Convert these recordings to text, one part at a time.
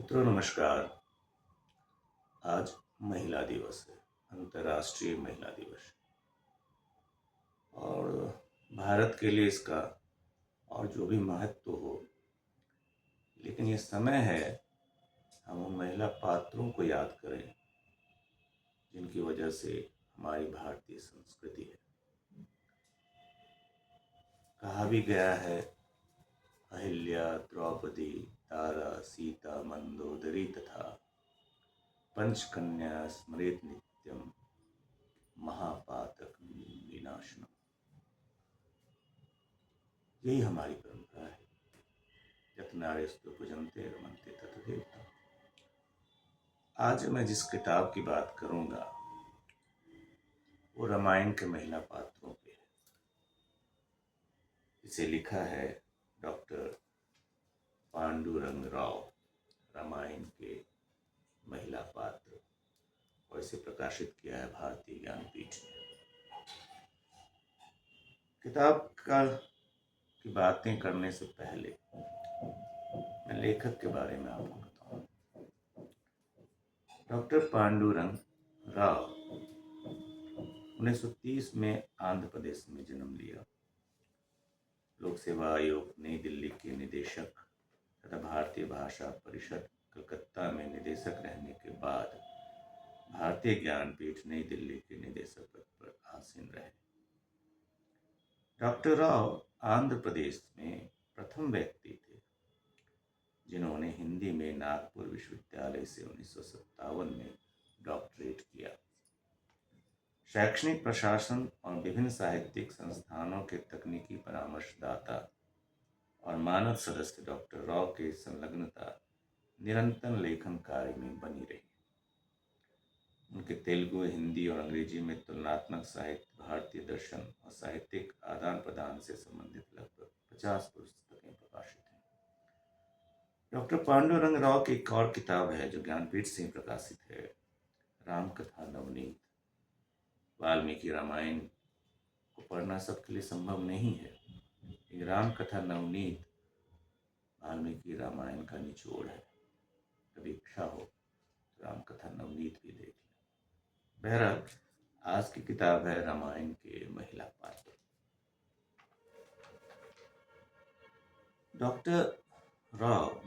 मित्रों नमस्कार। आज महिला दिवस है, अंतर्राष्ट्रीय महिला दिवस। और भारत के लिए इसका और जो भी महत्व हो, लेकिन ये समय है हम उन महिला पात्रों को याद करें जिनकी वजह से हमारी भारतीय संस्कृति है। कहा भी गया है, अहिल्या, द्रौपदी, तारा, सीता, मंदोदरी तथा पंचकन्या स्मरेत नित्यम महापातक विनाशनम। यही हमारी परंपरा है। यत्नारेस्तु पूजन्ते रमन्ते ततदेवता। आज मैं जिस किताब की बात करूंगा वो रामायण के महिला पात्रों पे है। इसे लिखा है डॉक्टर पांडुरंग राव, रामायण के महिला पात्र, और इसे प्रकाशित किया है भारतीय ज्ञानपीठ ने। किताब की बातें करने से पहले मैं लेखक के बारे में आपको बताऊं। डॉक्टर पांडुरंग राव 1930 में आंध्र प्रदेश में जन्म लिया। लोक सेवा आयोग नई दिल्ली के निदेशक तथा भारतीय भाषा परिषद कलकत्ता में निदेशक रहने के बाद भारतीय ज्ञानपीठ नई दिल्ली के निदेशक पद पर आसीन रहे। डॉक्टर राव आंध्र प्रदेश में प्रथम व्यक्ति थे जिन्होंने हिंदी में नागपुर विश्वविद्यालय से 1957 में डॉक्टरेट किया। शैक्षणिक प्रशासन और विभिन्न साहित्यिक संस्थानों के तकनीकी परामर्शदाता और मानद सदस्य डॉक्टर राव की संलग्नता निरंतर लेखन कार्य में बनी रही। उनके तेलुगु, हिंदी और अंग्रेजी में तुलनात्मक साहित्य, भारतीय दर्शन और साहित्यिक आदान प्रदान से संबंधित लगभग 50 पुस्तकें प्रकाशित हैं। डॉक्टर पांडुरंग राव की एक और किताब है जो ज्ञानपीठ से प्रकाशित है, रामकथा नवनीत। वाल्मीकि रामायण को पढ़ना सबके लिए संभव नहीं है। ये रामकथा नवनीत वाल्मीकि रामायण का निचोड़ है। कभी इच्छा हो तो रामकथा नवनीत भी देख लें। बहरहाल आज की किताब है रामायण के महिला पात्र। डॉक्टर राव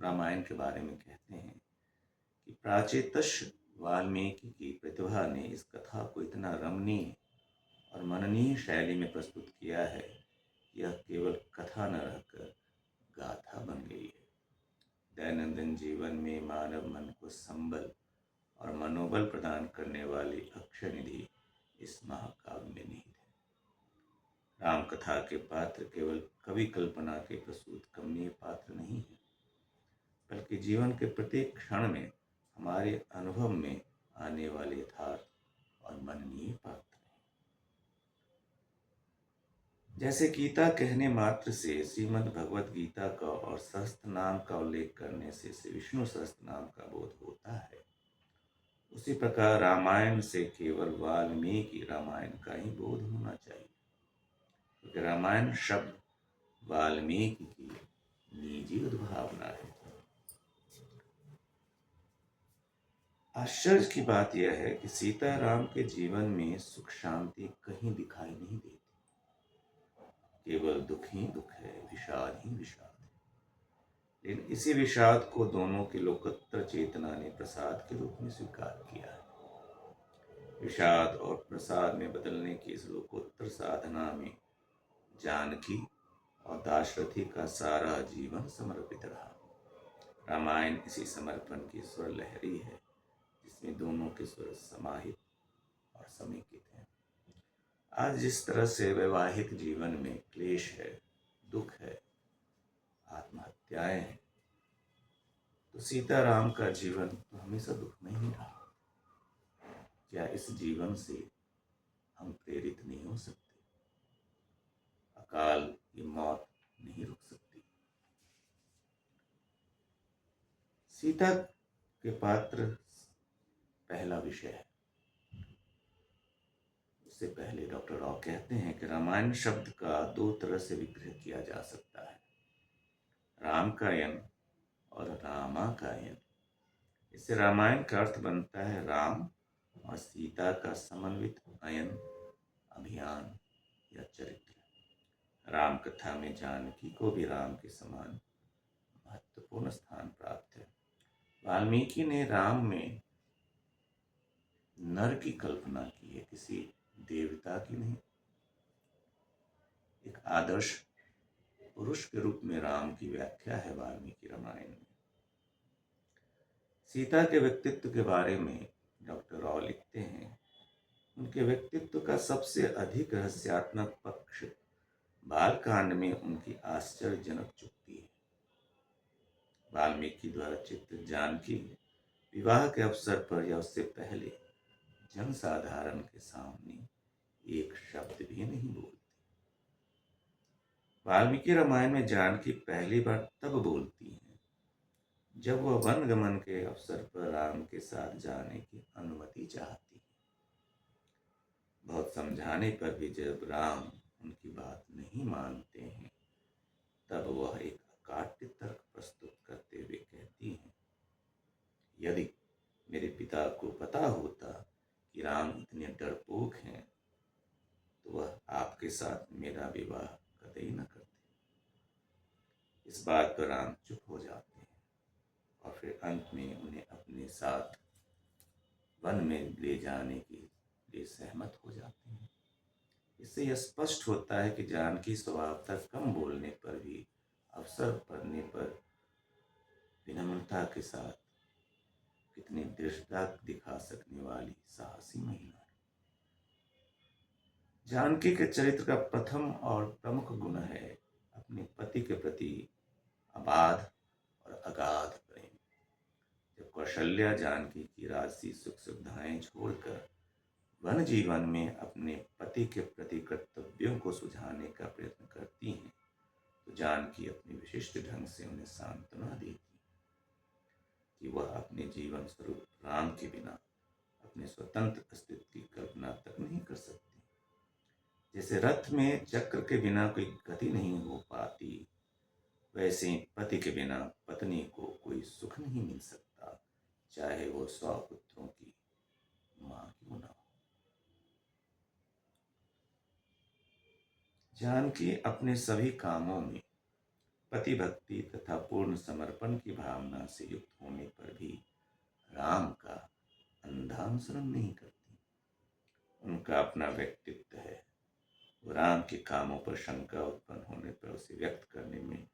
रामायण के बारे में कहते हैं कि प्राचेतश वाल्मीकि की प्रतिभा ने इस कथा को इतना रमणीय और मननीय शैली में प्रस्तुत किया है, यह केवल कथा न रहकर गाथा बन गई है। दैनंदिन जीवन में मानव मन को संबल और मनोबल प्रदान करने वाली अक्षय निधि इस महाकाव्य में निहित है। रामकथा के पात्र केवल कवि कल्पना के प्रसूत कमनीय पात्र नहीं है, बल्कि जीवन के प्रत्येक क्षण में हमारे अनुभव में आने वाले यथार्थ और मननीय पात्र हैं। जैसे गीता कहने मात्र से श्रीमद् भगवत गीता का और सहस्त्र नाम का उल्लेख करने से श्री विष्णु सहस्त्र नाम का बोध होता है, उसी प्रकार रामायण से केवल वाल्मीकि रामायण का ही बोध होना चाहिए, क्योंकि रामायण शब्द वाल्मीकि की निजी उद्भावना है। आश्चर्य की बात यह है कि सीताराम के जीवन में सुख शांति कहीं दिखाई नहीं देती। केवल दुख ही दुख है, विषाद ही विषाद है। लेकिन इसी विषाद को दोनों की लोकोत्तर चेतना ने प्रसाद के रूप में स्वीकार किया है। विषाद और प्रसाद में बदलने की इस लोकोत्तर साधना में जानकी और दाशरथी का सारा जीवन समर्पित रहा। रामायण इसी समर्पण की स्वर लहरी है, जिसमें दोनों के स्वर समाहित और समेकित हैं। आज जिस तरह से वैवाहिक जीवन में क्लेश है, दुख है, आत्महत्याएं हैं, तो सीताराम का जीवन तो हमेशा दुख में ही रहा। क्या इस जीवन से हम प्रेरित नहीं हो सकते? अकाल की मौत नहीं रुक सकती। सीता के पात्र पहला विषय है। उससे पहले डॉक्टर राव कहते हैं कि रामायण शब्द का दो तरह से विग्रह किया जा सकता है, राम का यन और रामाकायन। इससे रामायण का अर्थ बनता है राम और सीता का समन्वित अयन, अभियान या चरित्र। राम कथा में जानकी को भी राम के समान महत्वपूर्ण स्थान प्राप्त है। वाल्मीकि ने राम में नर की कल्पना की है, किसी देवता की नहीं। एक आदर्श पुरुष के रूप में राम की व्याख्या है वाल्मीकि रामायण में। सीता के व्यक्तित्व के बारे में डॉक्टर राव लिखते हैं, उनके व्यक्तित्व का सबसे अधिक रहस्यात्मक पक्ष बालकांड में उनकी आश्चर्यजनक चुप्पी है। वाल्मीकि द्वारा चित्रित जानकी विवाह के अवसर पर या उससे पहले जनसाधारण के सामने एक शब्द भी नहीं बोलती। वाल्मीकि रामायण में जानकी पहली बार तब बोलती है जब वह वनगमन के अवसर पर राम के साथ जाने की अनुमति चाहती है। बहुत समझाने पर भी जब राम उनकी बात नहीं मानते हैं, तब वह एक अकाट्य तर्क प्रस्तुत करते हुए कहती हैं, यदि मेरे पिता को पता होता कि राम इतने डरपोक हैं, तो वह आपके साथ मेरा विवाह कतई न करते। इस बात पर राम चुप हो जाते हैं और फिर अंत में उन्हें अपने साथ वन में ले जाने के लिए सहमत हो जाते हैं। इससे यह स्पष्ट होता है कि जानकी स्वभावतः कम बोलने पर भी अवसर पड़ने पर विनम्रता के साथ कितनी दृढ़ता दिखा सकने वाली साहसी महिला है। जानकी के चरित्र का प्रथम और प्रमुख गुण है अपने पति के प्रति अबाध और अगाध प्रेम। जब कौशल्या जानकी की राजसी सुख सुविधाएं छोड़कर वन जीवन में अपने पति के प्रति कर्तव्यों को सुझाने का प्रयत्न करती हैं, तो जानकी अपने विशिष्ट ढंग से उन्हें सांत्वना देती कि वह अपने जीवन स्वरूप राम के बिना अपने स्वतंत्र अस्तित्व की कल्पना तक नहीं कर सकती। जैसे रथ में चक्र के बिना कोई गति नहीं हो पाती, वैसे ही पति के बिना पत्नी को कोई सुख नहीं मिल सकता, चाहे वो 100 पुत्रों की मां क्यों ना हो। जानकी अपने सभी कामों में पति भक्ति तथा पूर्ण समर्पण की भावना से युक्त होने पर भी राम का अंधानुसरण नहीं करती। उनका अपना व्यक्तित्व है। वो राम के कामों पर शंका उत्पन्न होने पर उसे व्यक्त करने में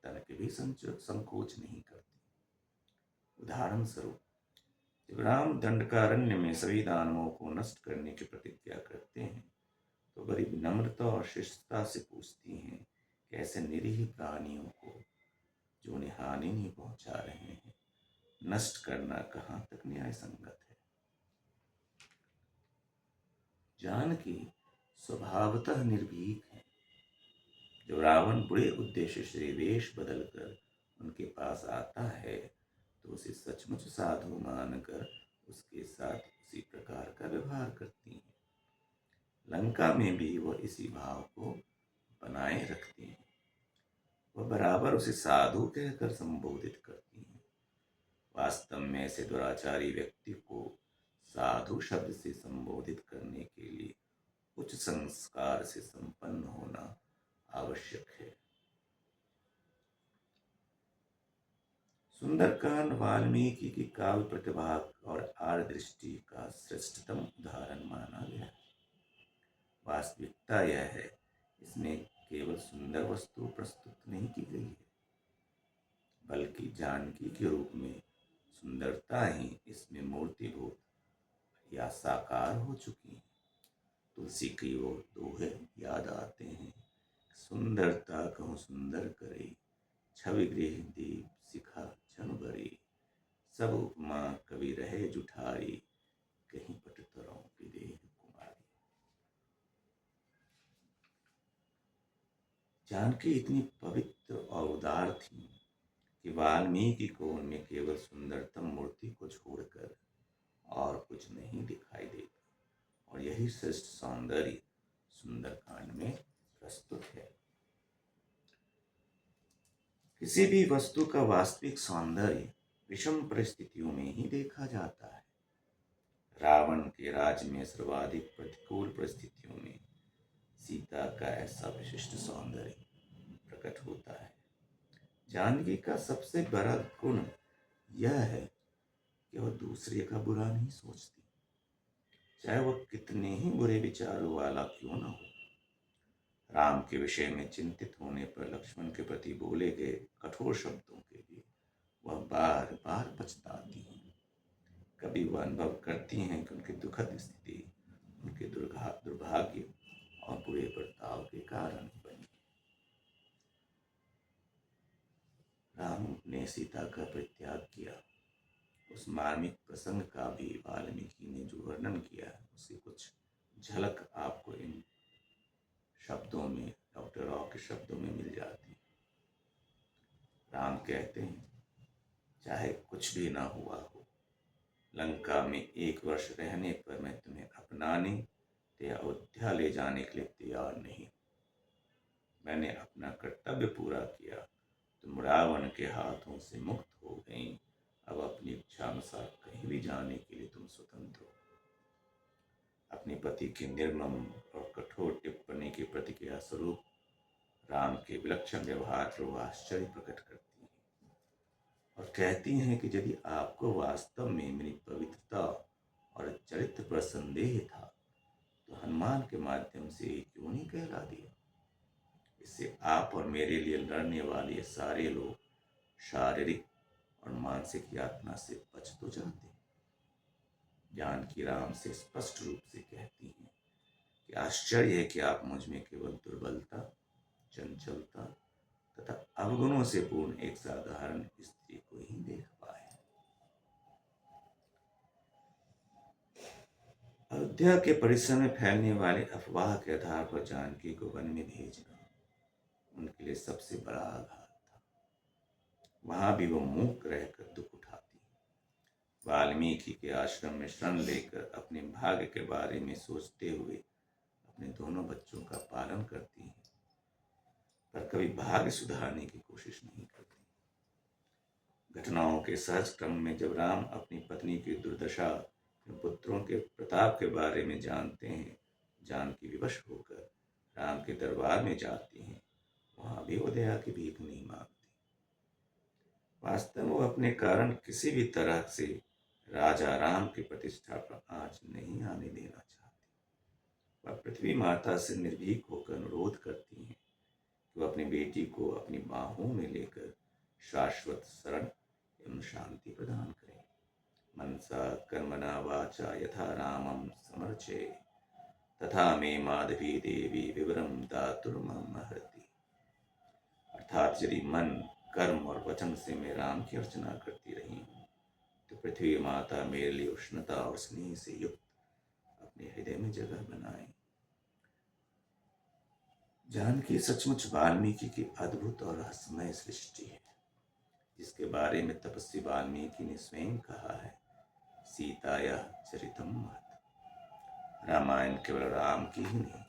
तनिक भी संकोच नहीं करती। उदाहरण स्वरूप, जब राम दंडकारण्य में सभी दानवों को नष्ट करने की प्रतिज्ञा करते हैं, तो बड़ी विनम्रता और शिष्टता से पूछती हैं कि ऐसे निरीह प्राणियों को जो उन्हें हानि नहीं पहुंचा रहे हैं, नष्ट करना कहाँ तक न्याय संगत है। जानकी स्वभावतः निर्भीक है। जब रावण बुरे उद्देश्य से वेश बदलकर उनके पास आता है, तो उसे सचमुच साधु मानकर उसके साथ उसी प्रकार का व्यवहार करती हैं। लंका में भी वह इसी भाव को बनाए रखती हैं। वह बराबर उसे साधु कहकर संबोधित करती हैं। वास्तव में ऐसे दुराचारी व्यक्ति को साधु शब्द से संबोधित करने के लिए उच्च संस्कार से संपन्न होना आवश्यक है। सुंदरकांड वाल्मीकि की काव्य प्रतिभा और आर्दृष्टि का श्रेष्ठतम उदाहरण माना गया है। वास्तविकता यह है, इसमें केवल सुंदर वस्तु प्रस्तुत नहीं की गई है, बल्कि जानकी के रूप में सुंदरता ही इसमें मूर्तिभूत या साकार हो चुकी है। तुलसी की वो दोहे याद आते हैं, सुंदरता कहूँ सुंदर करे, छवि गृह दीप शिखा जन बरी, सब उपमा कवि रहे जुठाई, कहीं पटतरों की देह कुमारी। जानकी इतनी पवित्र और उदार थी कि वाल्मीकि को उनमें केवल सुंदरतम मूर्ति को छोड़कर और कुछ नहीं दिखाई देता, और यही श्रेष्ठ सौंदर्य सुंदरकांड में प्रस्तुत है। किसी भी वस्तु का वास्तविक सौंदर्य विषम परिस्थितियों में ही देखा जाता है। रावण के राज्य में सर्वाधिक प्रतिकूल परिस्थितियों में सीता का ऐसा विशिष्ट सौंदर्य प्रकट होता है। जानकी का सबसे बड़ा गुण यह है कि वह दूसरे का बुरा नहीं सोचती, चाहे वह कितने ही बुरे विचारों वाला क्यों न हो। राम के विषय में चिंतित होने पर लक्ष्मण के प्रति बोले गए कठोर शब्दों के लिए वह बार बार पछताती हैं। कभी वह अनुभव करती हैं कि उनकी दुखद स्थिति उनके दुर्भाग्य और बुरे बर्ताव के कारण बनी। राम ने सीता का परित्याग किया, उस मार्मिक प्रसंग का भी वाल्मीकि ने जो वर्णन किया है उसकी कुछ झलक आपको इन शब्दों में, डॉक्टर राव के शब्दों में मिल जाती है। राम कहते हैं, चाहे कुछ भी ना हुआ हो, लंका में 1 वर्ष रहने पर मैं तुम्हें अपनाने या अयोध्या ले जाने के लिए तैयार नहीं। मैंने अपना कर्तव्य पूरा किया, तुम रावण के हाथों से मुक्त हो गई। अब अपनी इच्छा अनुसार कहीं भी जाने के लिए तुम स्वतंत्र हो। अपने पति की निर्मम और कठोर टिप्पणी की प्रतिक्रिया स्वरूप राम के विलक्षण व्यवहार पर वह आश्चर्य प्रकट करती हैं और कहती हैं कि यदि आपको वास्तव में मेरी पवित्रता और चरित्र पर संदेह था तो हनुमान के माध्यम से क्यों नहीं कहला दिया। इससे आप और मेरे लिए लड़ने वाले ये सारे लोग शारीरिक और मानसिक यातना से बच तो जाते। जानकी राम से स्पष्ट रूप से कहती हैं कि आश्चर्य है कि आप मुझ में केवल दुर्बलता, चंचलता तथा अवगुणों से पूर्ण एक साधारण स्त्री को ही देख पाए। अयोध्या के परिसर में फैलने वाले अफवाह के आधार पर जानकी को वन में भेजना उनके लिए सबसे बड़ा आघात था। वहां भी वो मूक रहकर दुख उठाती, वाल्मीकि के आश्रम में शरण लेकर अपने भाग्य के बारे में सोचते हुए अपने दोनों बच्चों का पालन करती हैं, पर कभी भाग्य सुधारने की कोशिश नहीं करती। घटनाओं के सहज क्रम में जब राम अपनी पत्नी की दुर्दशा, पुत्रों के प्रताप के बारे में जानते हैं, जानकी विवश होकर राम के दरबार में जाती हैं। वहां भी वो दया की भीख नहीं मांगती। वास्तव में वो अपने कारण किसी भी तरह से राजा राम की प्रतिष्ठा पर आंच नहीं आने देना चाहती। वह पृथ्वी माता से निर्भीक होकर अनुरोध करती हैं कि वह अपनी बेटी को अपनी बाहों में लेकर शाश्वत शरण एवं शांति प्रदान करें। मनसा कर्मणा वाचा यथा रामं समर्चे तथा मे माधवी देवी विवरम दातुर्महर्ति। अर्थात यदि मन, कर्म और वचन से मैं राम की अर्चना करती रही हूँ तो पृथ्वी माता मेरे लिए उष्णता और स्नेह से युक्त अपने हृदय में जगह बनाए। जानकी सचमुच वाल्मीकि की अद्भुत और रहस्यमय सृष्टि है, जिसके बारे में तपस्वी वाल्मीकि ने स्वयं कहा है, सीताया चरितम महत्। रामायण केवल राम की ही नहीं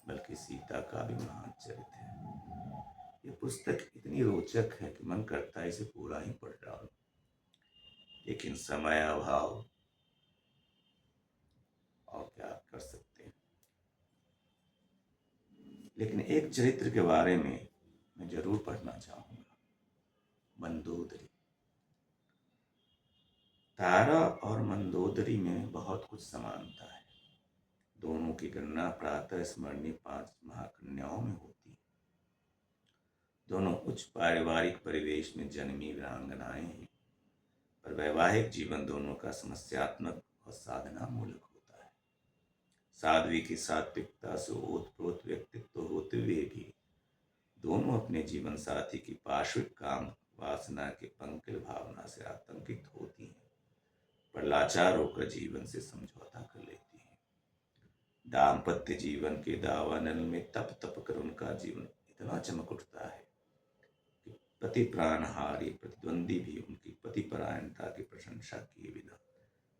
बल्कि सीता का भी महान चरित्र है। ये पुस्तक इतनी रोचक है कि मन करता है इसे पूरा ही पढ़ डालो, लेकिन समय अभाव और क्या कर सकते हैं। लेकिन एक चरित्र के बारे में मैं जरूर पढ़ना चाहूंगा, मंदोदरी। तारा और मंदोदरी में बहुत कुछ समानता है। दोनों की गणना प्रातः स्मरणीय 5 महाकन्याओं में होती है। दोनों उच्च पारिवारिक परिवेश में जन्मी वीरांगनाएं हैं, पर वैवाहिक जीवन दोनों का समस्यात्मक और साधना मूलक होता है। साध्वी की सात्विकता से ओतप्रोत व्यक्तित्व होते हुए भी दोनों अपने जीवन साथी की पार्श्विक काम वासना के पंकिल भावना से आतंकित होती हैं, पर लाचार होकर जीवन से समझौता कर लेती हैं। दाम्पत्य जीवन के दावानल में तप तप कर उनका जीवन इतना चमक उठता है कि पति प्राणहारी प्रतिद्वंदी भी उनकी पतिपरायणता की प्रशंसा किए बिना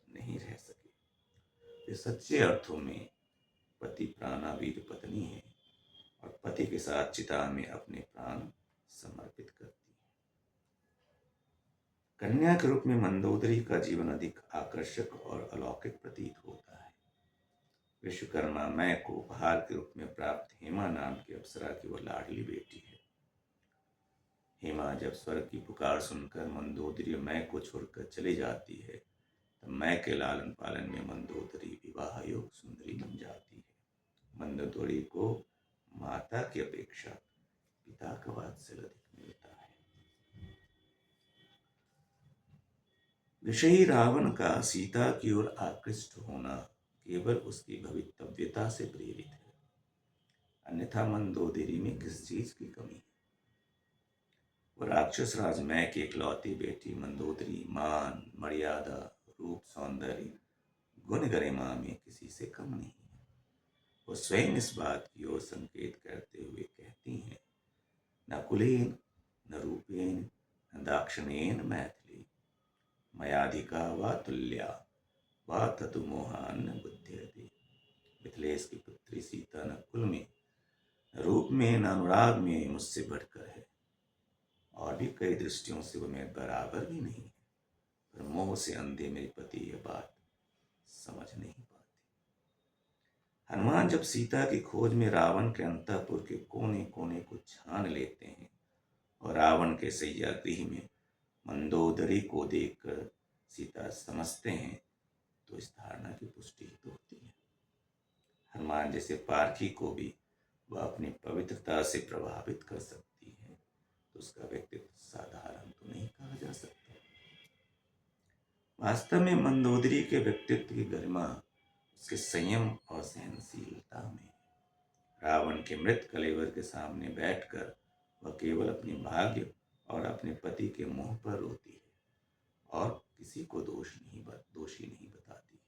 नहीं रह सके। वे सच्चे अर्थों में पति प्राणावीर पत्नी है और पति के साथ चिता में अपने प्राण समर्पित करती है। कन्या के रूप में मंदोदरी का जीवन अधिक आकर्षक और अलौकिक प्रतीत होता है। विश्वकर्मा मैं को उपहार के रूप में प्राप्त हेमा नाम की अप्सरा की वह लाडली बेटी है। हेमा जब स्वर्ग की पुकार सुनकर मंदोदरी मैं को छोड़कर चली जाती है, तब मैं के लालन पालन में मंदोदरी विवाह योग सुंदरी बन जाती है। मंदोदरी को माता की अपेक्षा पिता का वात्सल्य अधिक मिलता है। विषयी रावण का सीता की ओर आकृष्ट होना केवल उसकी भवितव्यता से प्रेरित है, अन्यथा मंदोदरी में किस चीज की कमी है। वह राक्षस राज मैं की इकलौती बेटी मंदोदरी मान, मर्यादा, रूप, सौंदर्य, गुण गरिमा में किसी से कम नहीं है। वो स्वयं इस बात की ओर संकेत करते हुए कहती हैं, न कुलेन न रूपेण न दाक्षिणेन मैथिली मयाधिका वा तुल्या वा ततु मोहान न बुद्ध्यति। मिथिलेश की पुत्री सीता न कुल में, न रूप में, न अनुराग में मुझसे बढ़कर है, और भी कई दृष्टियों से वह मेरे बराबर भी नहीं है, पर मोह से अंधे मेरे पति यह बात समझ नहीं पाते। हनुमान जब सीता की खोज में रावण के अंतःपुर के कोने कोने को छान लेते हैं और रावण के सैया गृह में मंदोदरी को देखकर सीता समझते हैं, तो इस धारणा की पुष्टि तो होती है। हनुमान जैसे पारखी को भी वह अपनी पवित्रता से प्रभावित कर सकती है, तो उसका व्यक्तित्व साधारण तो नहीं कहा जा सकता। वास्तव में मंदोदरी के व्यक्तित्व की गरिमा उसके संयम और सहनशीलता में। रावण के मृत कलेवर के सामने बैठकर वह केवल अपने भाग्य और अपने पति के मोह पर रोती है और किसी को दोषी नहीं बताती है।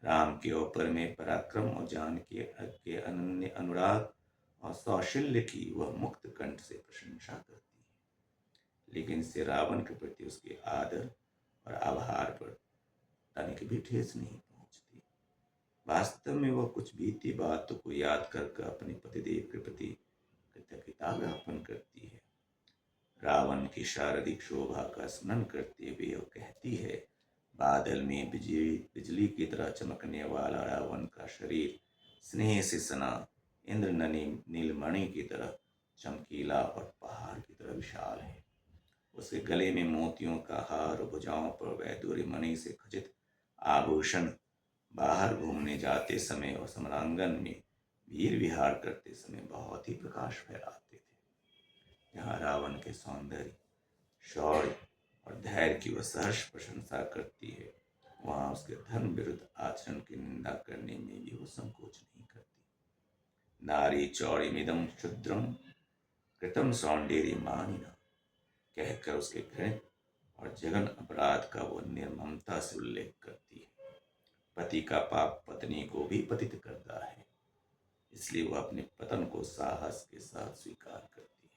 राम के ऊपर में पराक्रम और जानकी के अनन्य अनुराग और कौशल्य की वह मुक्त कंठ से प्रशंसा करती है, लेकिन इससे रावण के प्रति उसके आदर और आभार पर तनिक भी ठेस नहीं पहुंचती। वास्तव में वह कुछ बीती बातों को याद करके अपने पतिदेव के प्रति कृतज्ञता ज्ञापन करती है। रावण की शारीरिक शोभा का स्मरण करते हुए वह कहती है, बादल में बिजली की तरह चमकने वाला रावण का शरीर स्नेह से सना इंद्र नीलमणि की तरह चमकीला और पहाड़ की तरह विशाल है। उसके गले में मोतियों का हार, भुजाओं पर वैदूर्य मणि से खचित आभूषण बाहर घूमने जाते समय और समरांगन में वीर विहार करते समय बहुत ही प्रकाश फैलाते थे। जहाँ रावण के सौंदर्य, शौर्य और धैर्य की वह सहर्ष प्रशंसा करती है, वहाँ उसके धर्म विरुद्ध आचरण की निंदा करने में भी वो संकोच नहीं करती। नारी चौड़िमिदं क्षुद्रम कृतम सौंदर्य मानिना कहकर उसके घृणित और जघन अपराध का वो निर्ममता से उल्लेख करती है। पति का पाप पत्नी को भी पतित करता है, इसलिए वह अपने पतन को साहस के साथ स्वीकार करती है।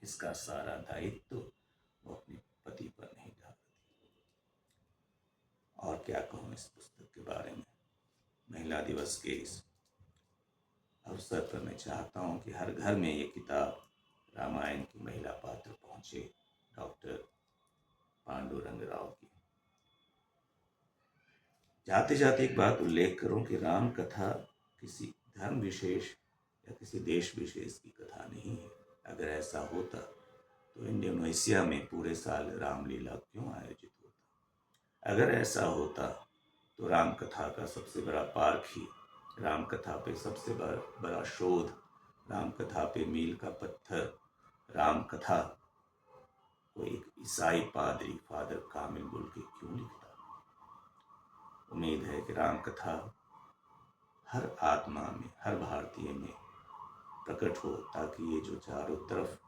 इसका सारा दायित्व वो अपने पति पर नहीं डालती। और क्या कहूँ इस पुस्तक के बारे में। महिला दिवस के इस अवसर पर मैं चाहता हूँ कि हर घर में ये किताब रामायण की महिला पात्र पहुंचे। डॉक्टर पांडुरंग राव की। जाते जाते एक बात उल्लेख करूं कि राम कथा किसी धर्म विशेष या किसी देश विशेष की कथा नहीं है। अगर ऐसा होता तो इंडोनेशिया में पूरे साल रामलीला क्यों आयोजित होता। अगर ऐसा होता तो राम कथा का सबसे बड़ा पार्क ही, राम कथा पे सबसे बड़ा शोध, राम कथा पे मील का पत्थर, राम कथा को एक ईसाई पादरी फादर कामिल बुल के क्यों लिखता। उम्मीद है कि राम कथा हर आत्मा में, हर भारतीय में प्रकट हो, ताकि ये जो चारों तरफ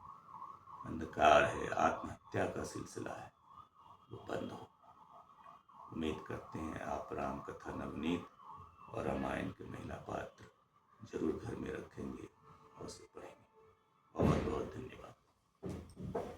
अंधकार है, आत्महत्या का सिलसिला है, वो बंद हो। उम्मीद करते हैं आप राम कथा नवनीत और रामायण के महिला पात्र जरूर घर में रखेंगे और उसे पढ़ेंगे। बहुत बहुत धन्यवाद।